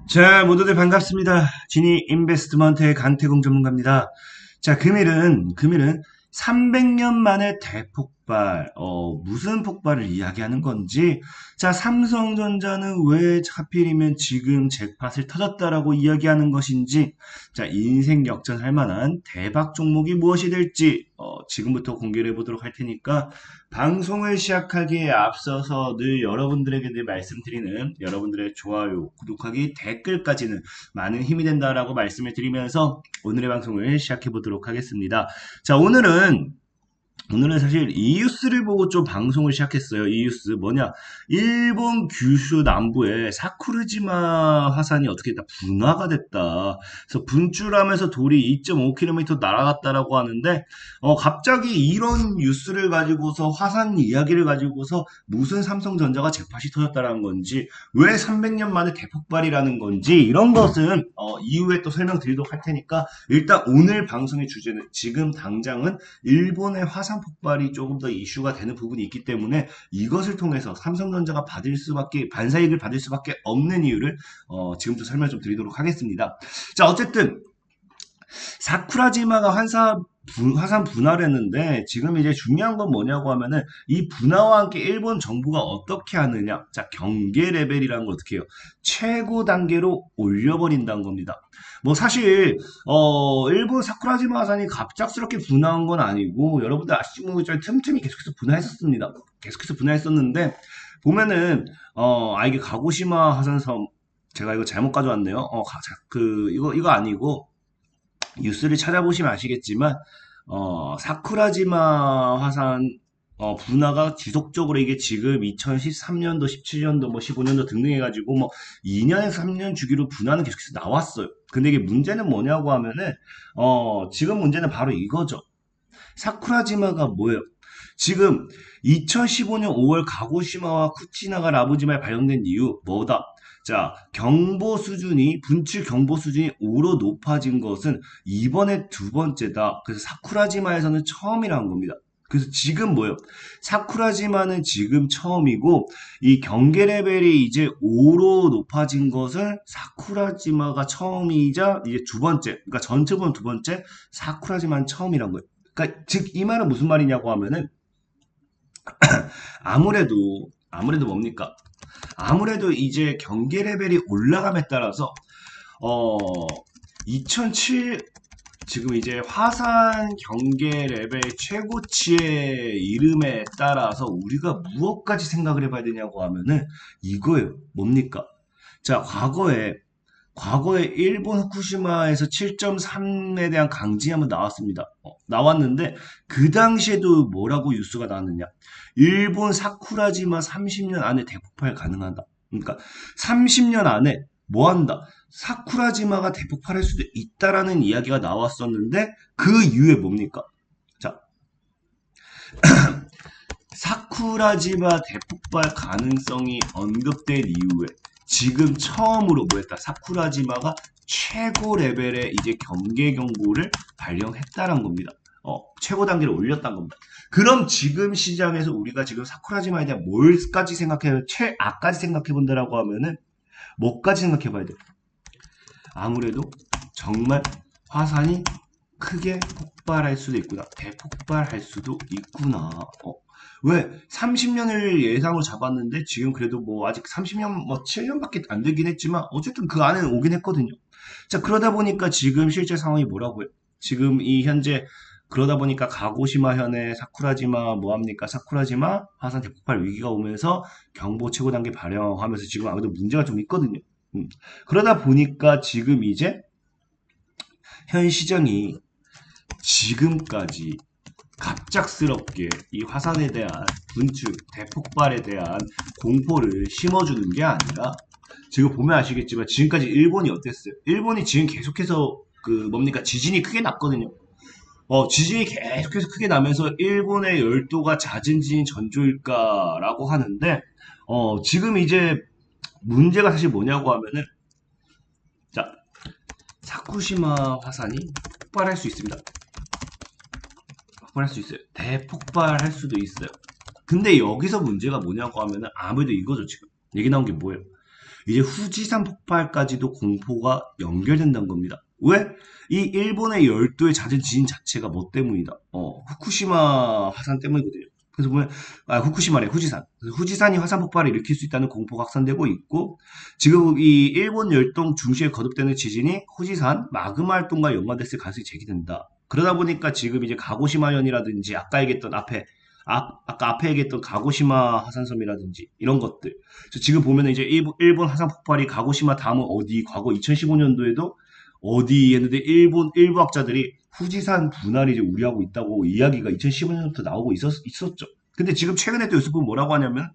자, 모두들 반갑습니다. 지니 인베스트먼트의 강태공 전문가입니다. 자, 금일은 300년 만에 대폭발, 무슨 폭발을 이야기하는 건지, 자, 삼성전자는 왜 하필이면 지금 잭팟을 터졌다라고 이야기하는 것인지, 자, 인생 역전할 만한 대박 종목이 무엇이 될지, 지금부터 공개를 해보도록 할 테니까, 방송을 시작하기에 앞서서 늘 여러분들에게 늘 말씀드리는 여러분들의 좋아요, 구독하기, 댓글까지는 많은 힘이 된다라고 말씀을 드리면서 오늘의 방송을 시작해 보도록 하겠습니다. 자, 오늘은 사실 이유스를 보고 좀 방송을 시작했어요. 이유스 뭐냐? 일본 규슈 남부에 사쿠르지마 화산이 어떻게 다 분화가 됐다. 그래서 분출하면서 돌이 2.5km 날아갔다라고 하는데 갑자기 이런 뉴스를 가지고서 화산 이야기를 가지고서 무슨 삼성전자가 잭팟이 터졌다라는 건지 왜 300년 만에 대폭발이라는 건지 이런 것은 이후에 또 설명드리도록 할 테니까 일단 오늘 방송의 주제는 지금 당장은 일본의 화산 폭발이 조금 더 이슈가 되는 부분이 있기 때문에 이것을 통해서 삼성전자가 반사이익을 받을 수밖에 없는 이유를 지금부터 설명 좀 드리도록 하겠습니다. 자, 어쨌든 사쿠라지마가 화산 분화를 했는데 지금 이제 중요한 건 뭐냐고 하면은 이 분화와 함께 일본 정부가 어떻게 하느냐. 자, 경계 레벨이라는 걸 어떻게 해요? 최고 단계로 올려버린다는 겁니다. 뭐 사실 일본 사쿠라지마 화산이 갑작스럽게 분화한 건 아니고 여러분들 아시죠? 틈틈이 계속해서 분화했었습니다. 계속해서 분화했었는데 보면은 이게 가고시마 화산섬 제가 이거 잘못 가져왔네요. 이거 아니고 뉴스를 찾아보시면 아시겠지만 사쿠라지마 화산 분화가 지속적으로 이게 지금 2013년도, 17년도, 뭐 15년도 등등 해가지고 뭐 2년에서 3년 주기로 분화는 계속해서 나왔어요. 근데 이게 문제는 뭐냐고 하면은 지금 문제는 바로 이거죠. 사쿠라지마가 뭐예요? 지금 2015년 5월 가고시마와 쿠치나가 라부지마에 발령된 이유 뭐다? 자, 분출 경보 수준이 5로 높아진 것은 이번에 두 번째다. 그래서 사쿠라지마에서는 처음이라는 겁니다. 그래서 지금 뭐예요? 사쿠라지마는 지금 처음이고 이 경계 레벨이 이제 5로 높아진 것은 사쿠라지마가 처음이자 이제 두 번째, 그러니까 전체보면 두 번째, 사쿠라지마는 처음이란 거예요. 그러니까 즉 이 말은 무슨 말이냐고 하면은 아무래도 뭡니까? 아무래도 이제 경계 레벨이 올라감에 따라서 어 2007 지금 이제 화산 경계 레벨 최고치의 이름에 따라서 우리가 무엇까지 생각을 해봐야 되냐고 하면은 이거예요. 뭡니까? 자, 과거에 일본 후쿠시마에서 7.3에 대한 강진이 한번 나왔습니다. 나왔는데 그 당시에도 뭐라고 뉴스가 나왔느냐? 일본 사쿠라지마 30년 안에 대폭발 가능하다. 그러니까 30년 안에 뭐 한다? 사쿠라지마가 대폭발할 수도 있다라는 이야기가 나왔었는데 그 이후에 뭡니까? 자, 사쿠라지마 대폭발 가능성이 언급된 이후에 지금 처음으로 뭐했다? 사쿠라지마가 최고 레벨의 이제 경계 경보를 발령했다는 겁니다. 최고 단계를 올렸다는 겁니다. 그럼 지금 시장에서 우리가 지금 사쿠라지마에 대한 뭘까지 생각해요? 최악까지 생각해 본다라고 하면은 뭐까지 생각해 봐야 돼? 아무래도 정말 화산이 크게 폭발할 수도 있구나. 대폭발할 수도 있구나. 왜 30년을 예상으로 잡았는데 지금 그래도 뭐 아직 30년 뭐 7년밖에 안 되긴 했지만 어쨌든 그 안에는 오긴 했거든요. 자, 그러다 보니까 지금 실제 상황이 뭐라고요? 지금 이 현재 그러다 보니까 가고시마 현에 사쿠라지마 뭐합니까? 사쿠라지마 화산 대폭발 위기가 오면서 경보 최고 단계 발령하면서 지금 아무래도 문제가 좀 있거든요. 그러다 보니까 지금 이제 현 시장이 지금까지 갑작스럽게 이 화산에 대한 분출, 대폭발에 대한 공포를 심어주는 게 아니라 지금 보면 아시겠지만 지금까지 일본이 어땠어요? 일본이 지금 계속해서 그 뭡니까 지진이 크게 났거든요. 지진이 계속해서 크게 나면서 일본의 열도가 잦은 지진 전조일까라고 하는데 지금 이제 문제가 사실 뭐냐고 하면은 자 사쿠시마 화산이 폭발할 수 있습니다. 폭발할 수 있어요. 대폭발할 수도 있어요. 근데 여기서 문제가 뭐냐고 하면은 아무래도 이거죠 지금 얘기 나온 게 뭐예요? 이제 후지산 폭발까지도 공포가 연결된다는 겁니다. 왜? 이 일본의 열도의 잦은 지진 자체가 뭐 때문이다? 후쿠시마 화산 때문이거든요. 그래서 보면, 후쿠시마래, 후지산. 그래서 후지산이 화산 폭발을 일으킬 수 있다는 공포가 확산되고 있고, 지금 이 일본 열동 중시에 거듭되는 지진이 후지산 마그마 활동과 연관됐을 가능성이 제기된다. 그러다 보니까 지금 이제 가고시마현이라든지 아까 얘기했던 아까 앞에 얘기했던 가고시마 화산섬이라든지 이런 것들. 그래서 지금 보면은 이제 일본 화산 폭발이 가고시마 다음은 어디, 과거 2015년도에도 어디 했는데 일부 학자들이 후지산 분할이 이제 우려하고 있다고 이야기가 2015년부터 나오고 있었죠. 근데 지금 최근에 또 뉴스 보면 뭐라고 하냐면,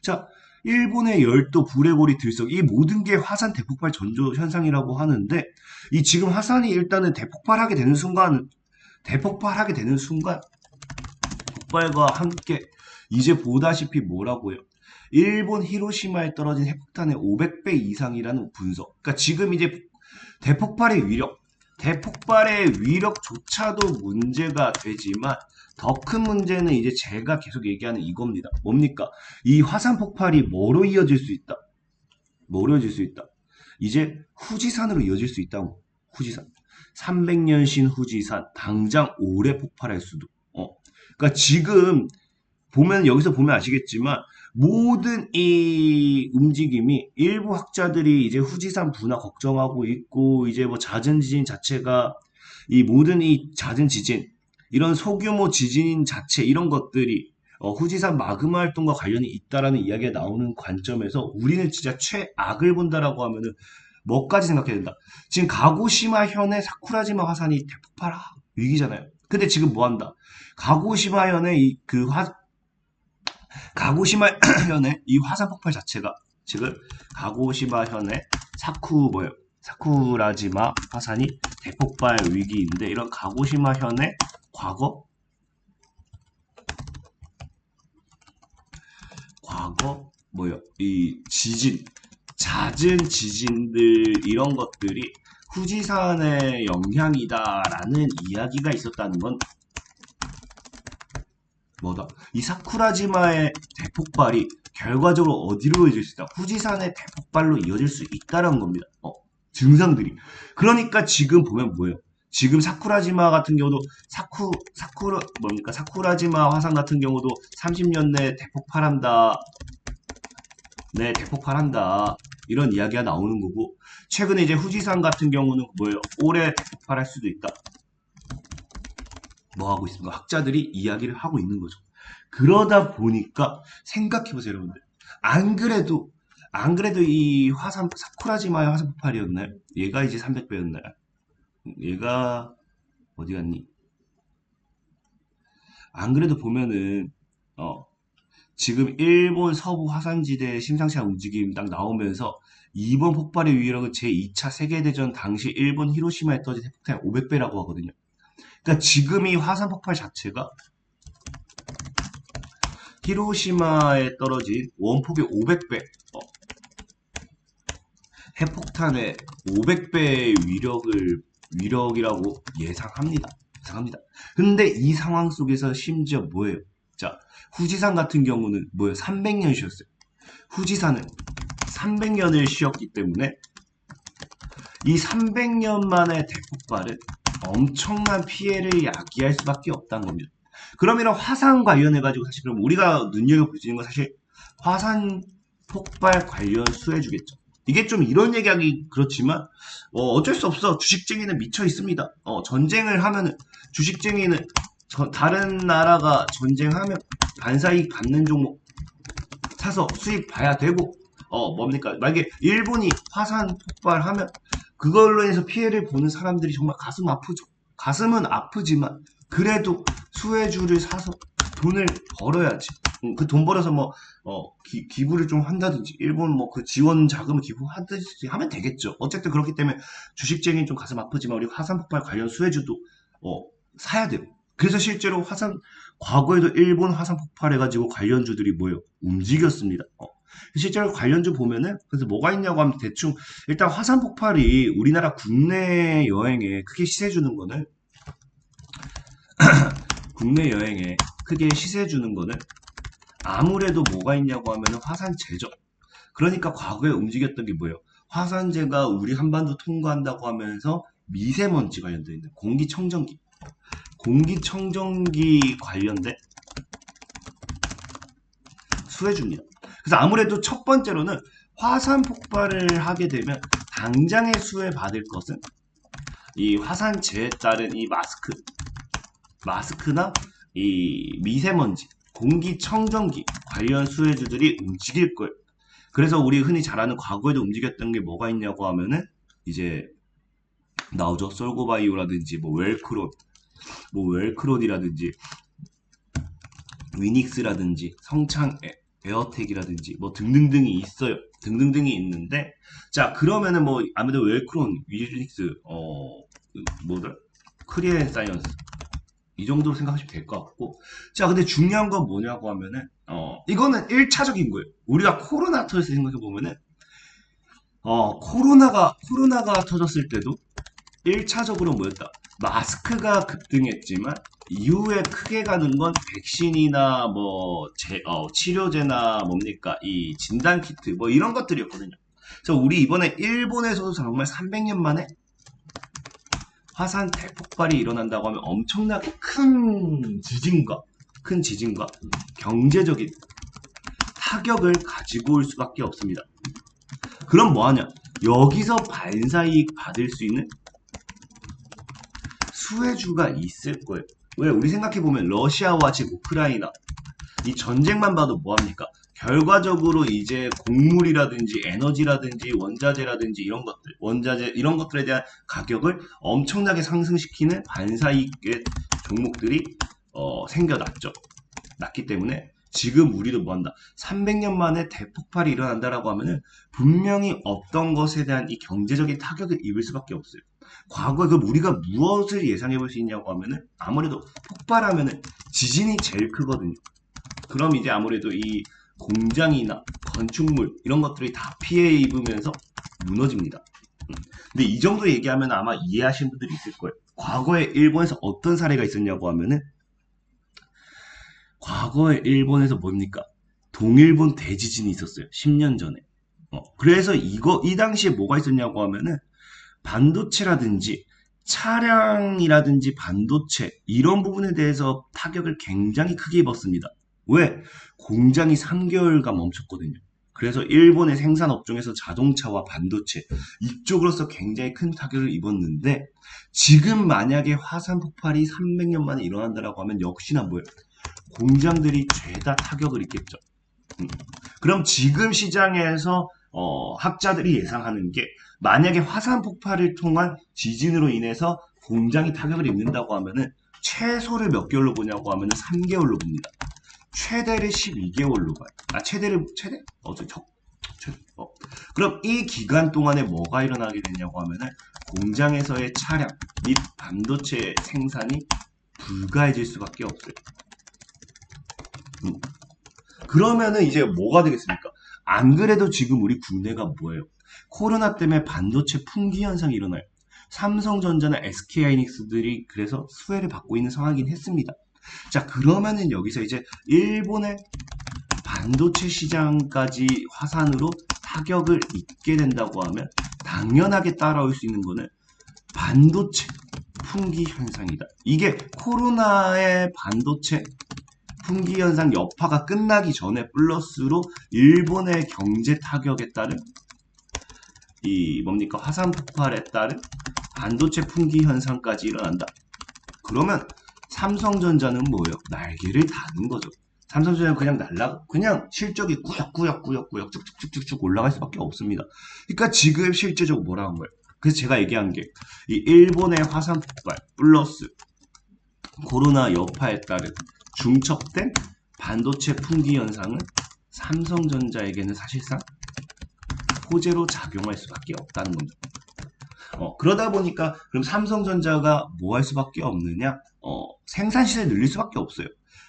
자, 일본의 열도, 불레고리, 들석, 이 모든 게 화산 대폭발 전조 현상이라고 하는데, 이 지금 화산이 일단은 대폭발하게 되는 순간, 폭발과 함께 이제 보다시피 뭐라고요? 일본 히로시마에 떨어진 핵폭탄의 500배 이상이라는 분석. 그러니까 지금 이제 대폭발의 위력조차도 문제가 되지만 더 큰 문제는 이제 제가 계속 얘기하는 이겁니다. 뭡니까? 이 화산 폭발이 뭐로 이어질 수 있다? 뭐로 이어질 수 있다? 이제 후지산으로 이어질 수 있다고. 후지산. 300년신 후지산. 당장 올해 폭발할 수도. 그러니까 지금 여기서 보면 아시겠지만 모든 이 움직임이 일부 학자들이 이제 후지산 분화 걱정하고 있고, 이제 뭐 잦은 지진 자체가 이 모든 이 잦은 지진, 이런 소규모 지진 자체 이런 것들이 후지산 마그마 활동과 관련이 있다라는 이야기가 나오는 관점에서 우리는 진짜 최악을 본다라고 하면은 뭐까지 생각해야 된다. 지금 가고시마 현의 사쿠라지마 화산이 대폭발 위기잖아요. 근데 지금 뭐 한다? 가고시마 현의 가고시마 현의 이 화산 폭발 자체가 지금 가고시마 현의 사쿠라지마 화산이 대폭발 위기인데, 이런 가고시마 현의 과거 이 잦은 지진들 이런 것들이 후지산의 영향이다라는 이야기가 있었다는 건 뭐다? 이 사쿠라지마의 대폭발이 결과적으로 어디로 이어질 수 있다? 후지산의 대폭발로 이어질 수 있다는 겁니다. 증상들이. 그러니까 지금 보면 뭐예요? 지금 사쿠라지마 같은 경우도 사쿠라지마 화산 같은 경우도 30년 내에 대폭발한다. 네, 대폭발한다. 이런 이야기가 나오는 거고, 최근에 이제 후지산 같은 경우는 뭐예요? 올해 대폭발할 수도 있다. 뭐 하고 있습니까? 학자들이 이야기를 하고 있는 거죠. 그러다 보니까 생각해보세요, 여러분들. 안 그래도 이 사쿠라지마의 화산 폭발이었나요? 얘가 이제 300배였나요? 얘가 어디 갔니? 안 그래도 보면은 지금 일본 서부 화산지대의 심상치 않은 움직임 딱 나오면서 이번 폭발의 위력은 제2차 세계대전 당시 일본 히로시마에 떨어진 핵폭탄의 500배라고 하거든요. 그러니까 지금 이 화산 폭발 자체가 히로시마에 떨어진 원폭의 500배, 핵폭탄의 500배의 위력이라고 예상합니다. 근데 이 상황 속에서 심지어 뭐예요? 자, 후지산 같은 경우는 뭐예요? 300년 쉬었어요. 후지산은 300년을 쉬었기 때문에 이 300년 만의 대폭발은 엄청난 피해를 야기할 수밖에 없다는 겁니다. 그럼 이런 화산 관련해가지고 사실 그럼 우리가 눈여겨볼 수 있는 건 사실 화산 폭발 관련 수혜주겠죠. 이게 좀 이런 얘기하기 그렇지만 어쩔 수 없어. 주식쟁이는 미쳐 있습니다. 전쟁을 하면은 주식쟁이는 다른 나라가 전쟁하면 반사이익 받는 종목 사서 수익 봐야 되고, 뭡니까? 만약에 일본이 화산 폭발하면 그걸로 해서 피해를 보는 사람들이 정말 가슴 아프죠. 가슴은 아프지만 그래도 수혜주를 사서 돈을 벌어야지. 그 돈 벌어서 기부를 좀 한다든지, 일본 그 지원 자금을 기부하든지 하면 되겠죠. 어쨌든 그렇기 때문에 주식쟁이 좀 가슴 아프지만 우리 화산 폭발 관련 수혜주도 사야 돼요. 그래서 실제로 과거에도 일본 화산 폭발해가지고 관련주들이 뭐예요? 움직였습니다. 실제로 관련주 보면은, 그래서 뭐가 있냐고 하면 대충, 일단 화산 폭발이 우리나라 국내 여행에 크게 시세 주는 거는, 아무래도 뭐가 있냐고 하면은 화산 제적. 그러니까 과거에 움직였던 게 뭐예요? 화산재가 우리 한반도 통과한다고 하면서 미세먼지 관련돼 있는 공기청정기. 공기청정기 관련된 수혜줍니다. 그래서 아무래도 첫 번째로는 화산 폭발을 하게 되면 당장의 수혜받을 것은 이 화산재에 따른 이 마스크나 이 미세먼지, 공기청정기 관련 수혜주들이 움직일 거예요. 그래서 우리 흔히 잘 아는 과거에도 움직였던 게 뭐가 있냐고 하면은 이제 나오죠. 솔고바이오라든지 웰크론이라든지 위닉스라든지 성창 에어텍이라든지 등등등이 있어요. 등등등이 있는데 자 그러면은 아무래도 웰크론, 위닉스, 크리엔 사이언스 이 정도로 생각하시면 될 것 같고 자 근데 중요한 건 뭐냐고 하면은 이거는 1차적인 거예요. 우리가 코로나 터졌을 때 생각해 보면은 코로나가 터졌을 때도 1차적으로 뭐였다? 마스크가 급등했지만 이후에 크게 가는 건 백신이나 치료제나 이 진단키트 이런 것들이었거든요. 그래서 우리 이번에 일본에서도 정말 300년 만에 화산 대폭발이 일어난다고 하면 엄청나게 큰 지진과 경제적인 타격을 가지고 올 수밖에 없습니다. 그럼 뭐하냐? 여기서 반사이익 받을 수 있는 수혜주가 있을 거예요. 왜? 우리 생각해보면 러시아와 지금 우크라이나 이 전쟁만 봐도 뭐합니까? 결과적으로 이제 곡물이라든지 에너지라든지 원자재라든지 이런 것들에 대한 가격을 엄청나게 상승시키는 반사이익의 종목들이 났기 때문에 지금 우리도 뭐한다? 300년 만에 대폭발이 일어난다라고 하면은 분명히 없던 것에 대한 이 경제적인 타격을 입을 수밖에 없어요. 과거에 그럼 우리가 무엇을 예상해 볼 수 있냐고 하면은 아무래도 폭발하면은 지진이 제일 크거든요. 그럼 이제 아무래도 이 공장이나 건축물 이런 것들이 다 피해 입으면서 무너집니다. 근데 이 정도 얘기하면 아마 이해하시는 분들이 있을 거예요. 과거에 일본에서 어떤 사례가 있었냐고 하면은 과거에 일본에서 뭡니까? 동일본 대지진이 있었어요. 10년 전에. 그래서 이 당시에 뭐가 있었냐고 하면은 반도체라든지 차량이라든지 반도체 이런 부분에 대해서 타격을 굉장히 크게 입었습니다. 왜? 공장이 3개월간 멈췄거든요. 그래서 일본의 생산 업종에서 자동차와 반도체 이쪽으로서 굉장히 큰 타격을 입었는데 지금 만약에 화산 폭발이 300년 만에 일어난다라고 하면 역시나 뭐예요? 공장들이 죄다 타격을 입겠죠. 그럼 지금 시장에서 학자들이 예상하는 게 만약에 화산 폭발을 통한 지진으로 인해서 공장이 타격을 입는다고 하면은 최소를 몇 개월로 보냐고 하면은 3개월로 봅니다. 최대를 12개월로 봐요. 최대? 그럼 이 기간 동안에 뭐가 일어나게 되냐고 하면은 공장에서의 차량 및 반도체 생산이 불가해질 수밖에 없어요. 그러면은 이제 뭐가 되겠습니까? 안 그래도 지금 우리 국내가 뭐예요? 코로나 때문에 반도체 품귀 현상이 일어나요. 삼성전자나 SK하이닉스들이 그래서 수혜를 받고 있는 상황이긴 했습니다. 자, 그러면은 여기서 이제 일본의 반도체 시장까지 화산으로 타격을 입게 된다고 하면 당연하게 따라올 수 있는 거는 반도체 품귀 현상이다. 이게 코로나의 반도체 품귀 현상 여파가 끝나기 전에 플러스로 일본의 경제 타격에 따른 화산 폭발에 따른 반도체 품귀 현상까지 일어난다. 그러면 삼성전자는 뭐예요? 날개를 다는 거죠. 삼성전자는 그냥 실적이 꾸역꾸역 쭉쭉쭉쭉 올라갈 수밖에 없습니다. 그러니까 지금 실제적으로 뭐라 한 거예요? 그래서 제가 얘기한 게 이 일본의 화산 폭발 플러스 코로나 여파에 따른 중첩된 반도체 품귀 현상은 삼성전자에게는 사실상 호재로 작용할 수밖에 없다는 겁니다. 그러다 보니까 그럼 삼성전자가 뭐 할 수밖에 없느냐? 생산 시세를 늘릴 수밖에 없어요.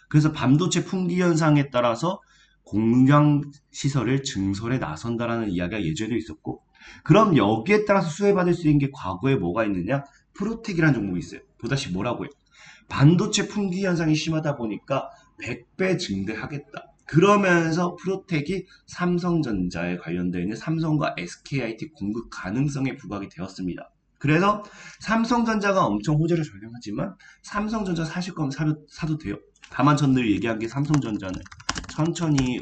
그래서 반도체 품귀 현상에 따라서 공장 시설을 증설에 나선다라는 이야기가 예전에 있었고, 그럼 여기에 따라서 수혜받을 수 있는 게 과거에 뭐가 있느냐? 프로텍이라는 종목이 있어요. 보다시피 뭐라고 해요? 반도체 품귀 현상이 심하다 보니까 100배 증대하겠다. 그러면서 프로텍이 삼성전자에 관련되어 있는 삼성과 SKIT 공급 가능성에 부각이 되었습니다. 그래서 삼성전자가 엄청 호재를 적용하지만 삼성전자 사실 거면 사도 돼요. 다만 전 늘 얘기한 게 삼성전자는 천천히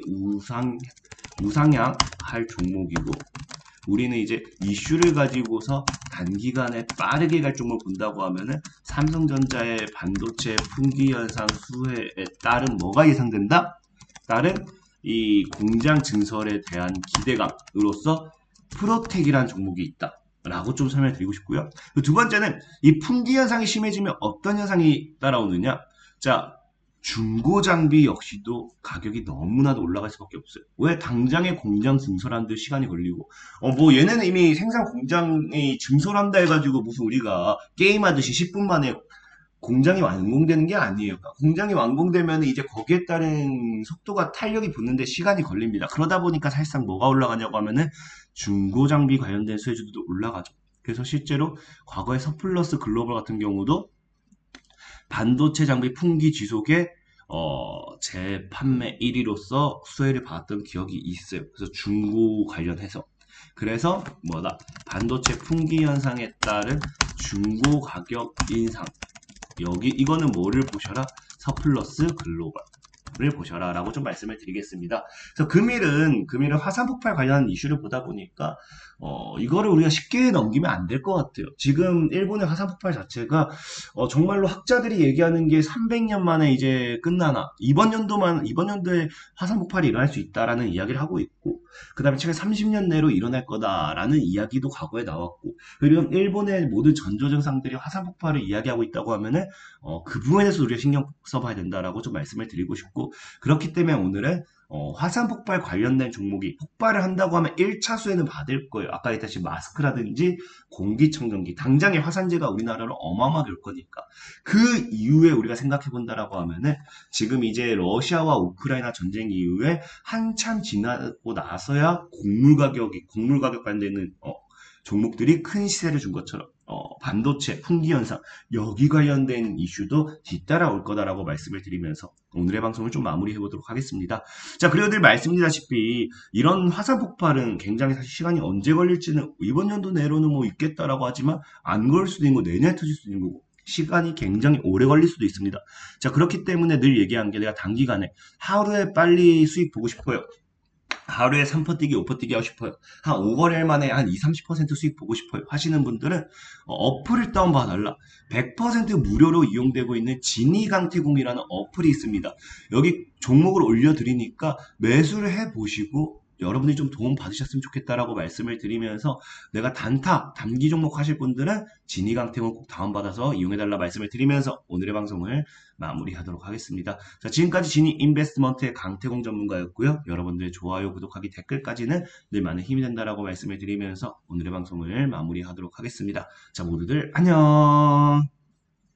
우상향할 종목이고 우리는 이제 이슈를 가지고서 단기간에 빠르게 갈 종목을 본다고 하면은 삼성전자의 반도체 품귀 현상 수혜에 따른 뭐가 예상된다? 따른 이 공장 증설에 대한 기대감으로서 프로텍이라는 종목이 있다. 라고 좀 설명드리고 싶고요. 두 번째는 이 품귀 현상이 심해지면 어떤 현상이 따라오느냐? 자, 중고 장비 역시도 가격이 너무나도 올라갈 수밖에 없어요. 왜? 당장에 공장 증설하는데 시간이 걸리고, 뭐 얘네는 이미 생산 공장이 증설한다 해가지고 무슨 우리가 게임하듯이 10분 만에 공장이 완공되는 게 아니에요. 그러니까 공장이 완공되면 이제 거기에 따른 속도가 탄력이 붙는데 시간이 걸립니다. 그러다 보니까 사실상 뭐가 올라가냐고 하면은 중고 장비 관련된 수혜주도 올라가죠. 그래서 실제로 과거에 서플러스 글로벌 같은 경우도 반도체 장비 품귀 지속에 재판매 1위로서 수혜를 받았던 기억이 있어요. 그래서 중고 관련해서. 그래서 뭐다? 반도체 품귀 현상에 따른 중고 가격 인상. 여기 이거는 뭐를 보셔라? 서플러스 글로벌을 보셔라 라고 좀 말씀을 드리겠습니다. 그래서 금일은 화산 폭발 관련 이슈를 보다 보니까 이거를 우리가 쉽게 넘기면 안 될 것 같아요. 지금 일본의 화산 폭발 자체가 정말로 학자들이 얘기하는 게 300년 만에 이제 끝나나 이번 연도에 화산 폭발이 일어날 수 있다라는 이야기를 하고 있고 그 다음에 최근 30년 내로 일어날 거다라는 이야기도 과거에 나왔고 그리고 일본의 모든 전조 증상들이 화산 폭발을 이야기하고 있다고 하면은 그 부분에 대해서 우리가 신경 써봐야 된다라고 좀 말씀을 드리고 싶고 그렇기 때문에 오늘은 화산 폭발 관련된 종목이 폭발을 한다고 하면 1차 수혜는 받을 거예요. 아까 얘기했듯이 마스크라든지 공기청정기 당장의 화산재가 우리나라로 어마어마하게 올 거니까 그 이후에 우리가 생각해 본다라고 하면은 지금 이제 러시아와 우크라이나 전쟁 이후에 한참 지나고 나서야 곡물 가격 관련되는 종목들이 큰 시세를 준 것처럼 반도체 품귀 현상 여기 관련된 이슈도 뒤따라올 거다라고 말씀을 드리면서 오늘의 방송을 좀 마무리해 보도록 하겠습니다. 자, 그리고 늘 말씀드렸다시피 이런 화산 폭발은 굉장히 사실 시간이 언제 걸릴지는 이번 연도 내로는 뭐 있겠다라고 하지만 안 걸 수도 있고 내년에 터질 수도 있는 거고 시간이 굉장히 오래 걸릴 수도 있습니다. 자, 그렇기 때문에 늘 얘기한 게 내가 단기간에 하루에 빨리 수익 보고 싶어요. 하루에 3퍼 뛰기, 5퍼 뛰기 하고 싶어요. 한 5거래일 만에 한 20, 30% 수익 보고 싶어요. 하시는 분들은 어플을 다운받아달라. 100% 무료로 이용되고 있는 지니강태공이라는 어플이 있습니다. 여기 종목을 올려드리니까 매수를 해보시고 여러분들이 좀 도움 받으셨으면 좋겠다라고 말씀을 드리면서 내가 단기 종목 하실 분들은 지니강태공 꼭 다운받아서 이용해달라 말씀을 드리면서 오늘의 방송을 마무리하도록 하겠습니다. 자, 지금까지 지니 인베스트먼트의 강태공 전문가였고요. 여러분들의 좋아요, 구독하기, 댓글까지는 늘 많은 힘이 된다라고 말씀을 드리면서 오늘의 방송을 마무리하도록 하겠습니다. 자, 모두들 안녕!